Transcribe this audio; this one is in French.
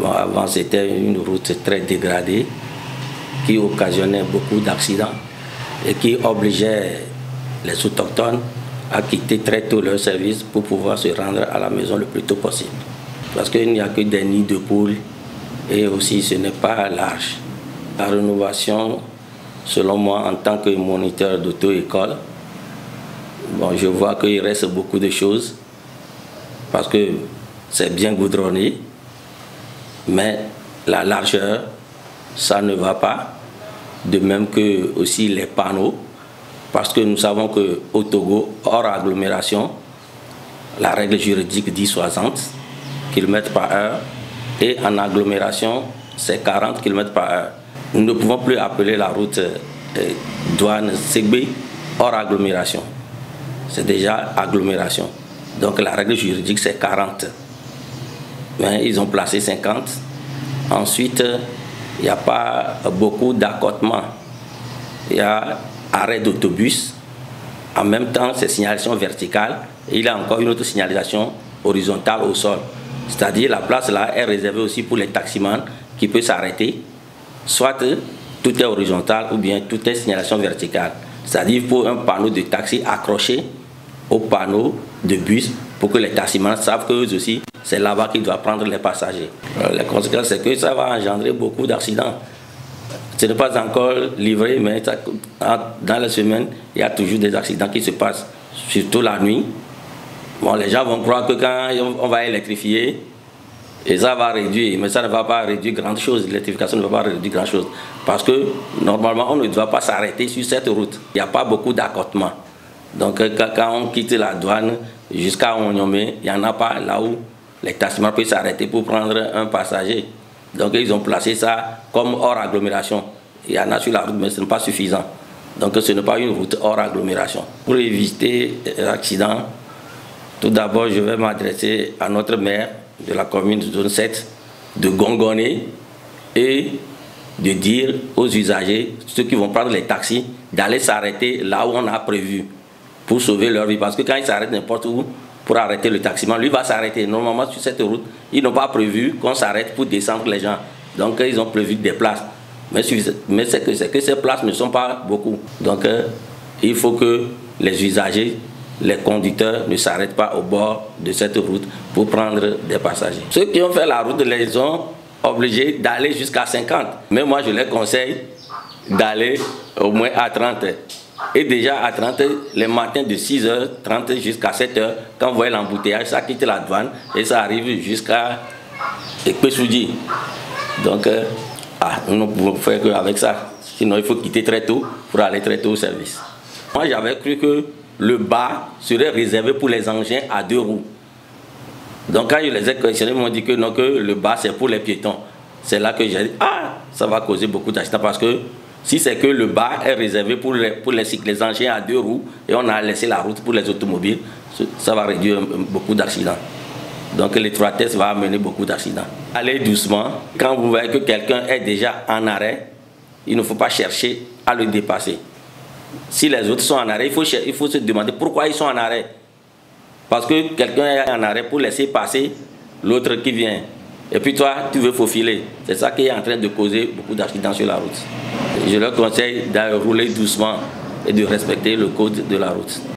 Bon, avant, c'était une route très dégradée qui occasionnait beaucoup d'accidents et qui obligeait les autochtones à quitter très tôt leur service pour pouvoir se rendre à la maison le plus tôt possible. Parce qu'il n'y a que des nids de poules et aussi ce n'est pas large. La rénovation, selon moi, en tant que moniteur d'auto-école, bon, je vois qu'il reste beaucoup de choses parce que c'est bien goudronné, mais la largeur, ça ne va pas. De même que aussi les panneaux, parce que nous savons qu'au Togo, hors agglomération, la règle juridique dit 60 km par heure et en agglomération, c'est 40 km par heure. Nous ne pouvons plus appeler la route douane Ségbé hors agglomération. C'est déjà agglomération. Donc la règle juridique, c'est 40. Mais ils ont placé 50. Ensuite, il n'y a pas beaucoup d'accotements. Il y a arrêt d'autobus. En même temps, c'est signalisation verticale. Et il y a encore une autre signalisation horizontale au sol. C'est-à-dire la place là est réservée aussi pour les taximans qui peuvent s'arrêter. Soit tout est horizontal ou bien tout est signalisation verticale. C'est-à-dire pour un panneau de taxi accroché au panneau de bus pour que les taximans savent qu'eux aussi, c'est là-bas qu'ils doivent prendre les passagers. Les conséquences, c'est que ça va engendrer beaucoup d'accidents. Ce n'est pas encore livré, mais ça, dans la semaine, il y a toujours des accidents qui se passent, surtout la nuit. Bon, les gens vont croire que quand on va électrifier, et ça va réduire, mais ça ne va pas réduire grand chose. L'électrification ne va pas réduire grand chose. Parce que normalement, on ne doit pas s'arrêter sur cette route. Il n'y a pas beaucoup d'accotements. Donc quand on quitte la douane jusqu'à Onyomé, il n'y en a pas là où les taximans peuvent s'arrêter pour prendre un passager. Donc ils ont placé ça comme hors agglomération. Il y en a sur la route, mais ce n'est pas suffisant. Donc ce n'est pas une route hors agglomération. Pour éviter l'accident, tout d'abord je vais m'adresser à notre maire de la commune de zone 7 de gongonner et de dire aux usagers, ceux qui vont prendre les taxis, d'aller s'arrêter là où on a prévu pour sauver leur vie. Parce que quand ils s'arrêtent n'importe où pour arrêter le taximan, lui va s'arrêter. Normalement sur cette route, ils n'ont pas prévu qu'on s'arrête pour descendre les gens. Donc ils ont prévu des places. Mais c'est que ces places ne sont pas beaucoup. Donc il faut que les usagers, les conducteurs ne s'arrêtent pas au bord de cette route pour prendre des passagers. Ceux qui ont fait la route les ont obligés d'aller jusqu'à 50. Mais moi je les conseille d'aller au moins à 30. Et déjà à 30, les matins de 6h30 jusqu'à 7h, quand vous voyez l'embouteillage, ça quitte la douane et ça arrive jusqu'à Ekpesoudi. Donc, nous ne pouvons faire qu'avec ça. Sinon, il faut quitter très tôt pour aller très tôt au service. Moi, j'avais cru que le bas serait réservé pour les engins à 2 roues. Donc, quand je les ai questionnés, ils m'ont dit que non, que le bas, c'est pour les piétons. C'est là que j'ai dit, ça va causer beaucoup d'accidents parce que si c'est que le bas est réservé pour les engins à 2 roues et on a laissé la route pour les automobiles, ça va réduire beaucoup d'accidents. Donc l'étroitesse va amener beaucoup d'accidents. Allez doucement. Quand vous voyez que quelqu'un est déjà en arrêt, il ne faut pas chercher à le dépasser. Si les autres sont en arrêt, il faut se demander pourquoi ils sont en arrêt. Parce que quelqu'un est en arrêt pour laisser passer l'autre qui vient. Et puis toi, tu veux faufiler. C'est ça qui est en train de causer beaucoup d'accidents sur la route. Je leur conseille de rouler doucement et de respecter le code de la route.